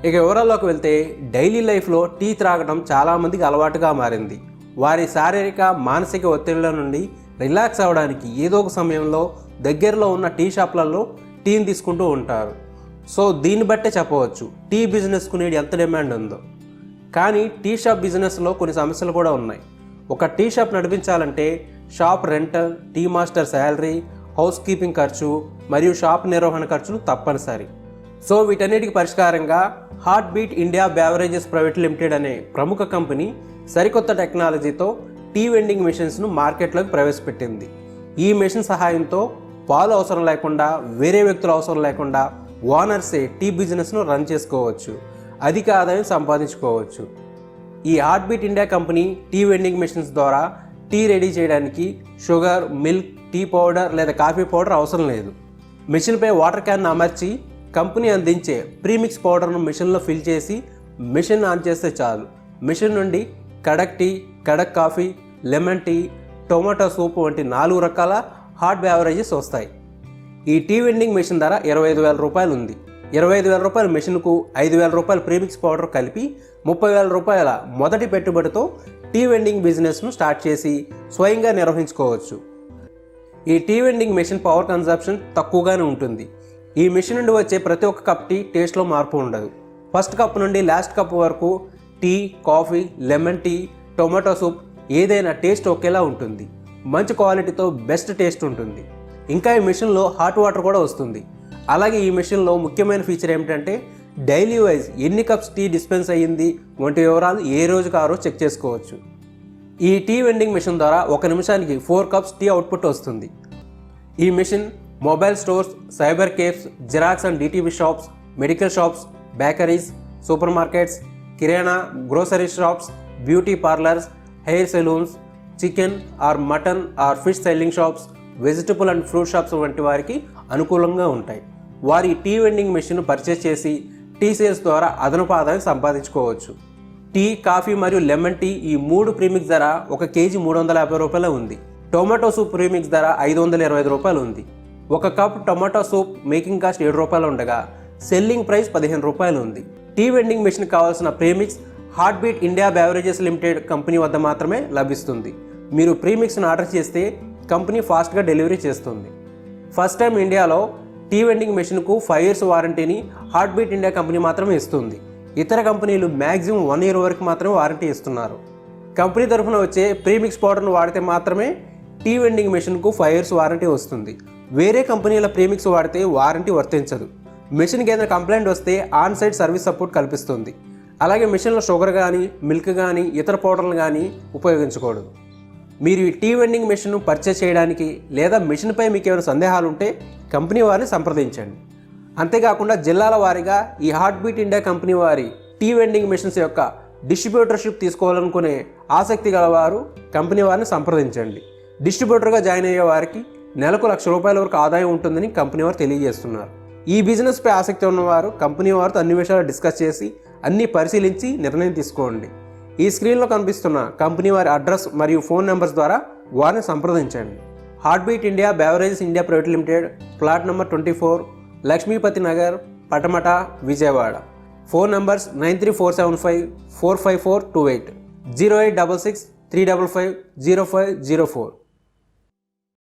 ఇక వివరాల్లోకి వెళ్తే డైలీ లైఫ్లో టీ త్రాగడం చాలామందికి అలవాటుగా మారింది. వారి శారీరక మానసిక ఒత్తిళ్ల నుండి రిలాక్స్ అవ్వడానికి ఏదో ఒక సమయంలో దగ్గరలో ఉన్న టీ షాప్లలో టీని తీసుకుంటూ ఉంటారు. సో దీన్ని బట్టే చెప్పవచ్చు టీ బిజినెస్కు నేడు ఎంత డిమాండ్ ఉందో. కానీ టీ షాప్ బిజినెస్లో కొన్ని సమస్యలు కూడా ఉన్నాయి. ఒక టీ షాప్ నడిపించాలంటే shop rental, tea master salary, housekeeping ఖర్చు మరియు షాప్ నిర్వహణ ఖర్చులు తప్పనిసరి. సో వీటన్నిటికి పరిష్కారంగా heart beat India beverages private limited అనే ప్రముఖ కంపెనీ సరికొత్త టెక్నాలజీతో టీ వెండింగ్ మెషిన్స్ను మార్కెట్లోకి ప్రవేశపెట్టింది. ఈ మెషిన్ సహాయంతో పాలు అవసరం లేకుండా, వేరే వ్యక్తుల అవసరం లేకుండా ఓనర్సే టీ బిజినెస్ను రన్ చేసుకోవచ్చు, అధిక ఆదాయం సంపాదించుకోవచ్చు. ఈ heart beat India company tea vending machines ద్వారా టీ రెడీ చేయడానికి షుగర్, మిల్క్, టీ పౌడర్ లేదా కాఫీ పౌడర్ అవసరం లేదు. మెషిన్పై వాటర్ క్యాన్ అమర్చి కంపెనీ అందించే ప్రీమిక్స్ పౌడర్ను మెషిన్లో ఫిల్ చేసి మెషిన్ ఆన్ చేస్తే చాలు. మెషిన్ నుండి కడక్ టీ, కడక్ coffee, lemon tea, tomato soup వంటి 4 రకాల హాట్ బెవరేజెస్ వస్తాయి. ఈ టీ వెండింగ్ మెషిన్ ధర 25,000 రూపాయలు ఉంది. 25,000 రూపాయల మెషిన్కు 5,000 రూపాయల ప్రీమిక్స్ పౌడర్ కలిపి 30,000 రూపాయల మొదటి పెట్టుబడితో టీ వెండింగ్ బిజినెస్ను స్టార్ట్ చేసి స్వయంగా నిర్వహించుకోవచ్చు. ఈ tea vending machine power consumption తక్కువగానే ఉంటుంది. ఈ మెషిన్ నుండి వచ్చే ప్రతి ఒక్క కప్ టీ టేస్ట్లో మార్పు ఉండదు. ఫస్ట్ కప్ నుండి లాస్ట్ కప్ వరకు tea, coffee, lemon tea, tomato soup ఏదైనా టేస్ట్ ఒకేలా ఉంటుంది. మంచి క్వాలిటీతో బెస్ట్ టేస్ట్ ఉంటుంది. ఇంకా ఈ మెషిన్లో హాట్ వాటర్ కూడా వస్తుంది. అలాగే ఈ మెషిన్లో ముఖ్యమైన ఫీచర్ ఏమిటంటే డైలీ వైజ్ ఎన్ని కప్స్ టీ డిస్పెన్స్ అయ్యింది వంటి వివరాలు ఏ రోజుకు ఆ రోజు చెక్ చేసుకోవచ్చు. ఈ టీ వెండింగ్ మెషిన్ ద్వారా 1 నిమిషానికి 4 కప్స్ టీ అవుట్పుట్ వస్తుంది. ఈ machine mobile stores, cyber cafes, xerox and DTV shops, medical shops, bakeries, super markets, kirana, grocery shops, beauty parlours, hair salons, chicken or mutton or fish selling shops, vegetable and fruit shops వంటి వారికి అనుకూలంగా ఉంటాయి. వారి tea vending machine purchase చేసి tea sales ద్వారా అదనపు ఆదాయం సంపాదించుకోవచ్చు. టీ, కాఫీ మరియు లెమన్ టీ ఈ 3 ప్రీమిక్స్ ధర 1 కేజీ 350 రూపాయలు ఉంది. టొమాటో సూప్ ప్రీమిక్స్ ధర 525 రూపాయలు ఉంది. 1 cup tomato soup making cost 7 రూపాయలు ఉండగా సెల్లింగ్ ప్రైస్ 15 రూపాయలు ఉంది. టీ వెండింగ్ మెషిన్ కావాల్సిన premix heart beat India beverages limited company వద్ద మాత్రమే లభిస్తుంది. మీరు ప్రీమిక్స్ను ఆర్డర్ చేస్తే కంపెనీ ఫాస్ట్గా డెలివరీ చేస్తుంది. ఫస్ట్ టైం ఇండియాలో టీ వెండింగ్ మెషిన్కు 5 years వారంటీని హార్ట్ బీట్ ఇండియా కంపెనీ మాత్రమే ఇస్తుంది. ఇతర కంపెనీలు మ్యాక్సిమం 1 year వరకు మాత్రమే వారంటీ ఇస్తున్నారు. కంపెనీ తరఫున వచ్చే ప్రీమిక్స్ పౌడర్ను వాడితే మాత్రమే టీ వెండింగ్ మెషిన్కు 5 years వారంటీ వస్తుంది. వేరే కంపెనీల ప్రీమిక్స్ వాడితే వారంటీ వర్తించదు. మెషిన్కి ఏదైనా కంప్లైంట్ వస్తే ఆన్ సైట్ సర్వీస్ సపోర్ట్ కల్పిస్తుంది. అలాగే మెషిన్లో షుగర్ కానీ, మిల్క్ కానీ, ఇతర పౌడర్లు కానీ ఉపయోగించకూడదు. మీరు ఈ టీ వెండింగ్ మెషిన్ను పర్చేస్ చేయడానికి లేదా మెషిన్పై మీకు ఏమైనా సందేహాలు ఉంటే కంపెనీ వారిని సంప్రదించండి. అంతేకాకుండా జిల్లాల వారీగా ఈ హార్ట్ బీట్ ఇండియా కంపెనీ వారి టీ వెండింగ్ మెషిన్స్ యొక్క డిస్ట్రిబ్యూటర్షిప్ తీసుకోవాలనుకునే ఆసక్తి గలవారు కంపెనీ వారిని సంప్రదించండి. డిస్ట్రిబ్యూటర్గా జాయిన్ అయ్యే వారికి నెలకు 1,00,000 రూపాయల వరకు ఆదాయం ఉంటుందని కంపెనీ వారు తెలియజేస్తున్నారు. ఈ బిజినెస్పై ఆసక్తి ఉన్నవారు కంపెనీ వారితో అన్ని విషయాలు డిస్కస్ చేసి అన్నీ పరిశీలించి నిర్ణయం తీసుకోండి. ఈ స్క్రీన్లో కనిపిస్తున్న కంపెనీ వారి అడ్రస్ మరియు ఫోన్ నెంబర్స్ ద్వారా వారిని సంప్రదించండి. Heart beat India beverages India private limited, plot number 24, Lakshmipathi Nagar, Patamata, Vijayawada. Phone numbers 9347545428, 0866 355 0504.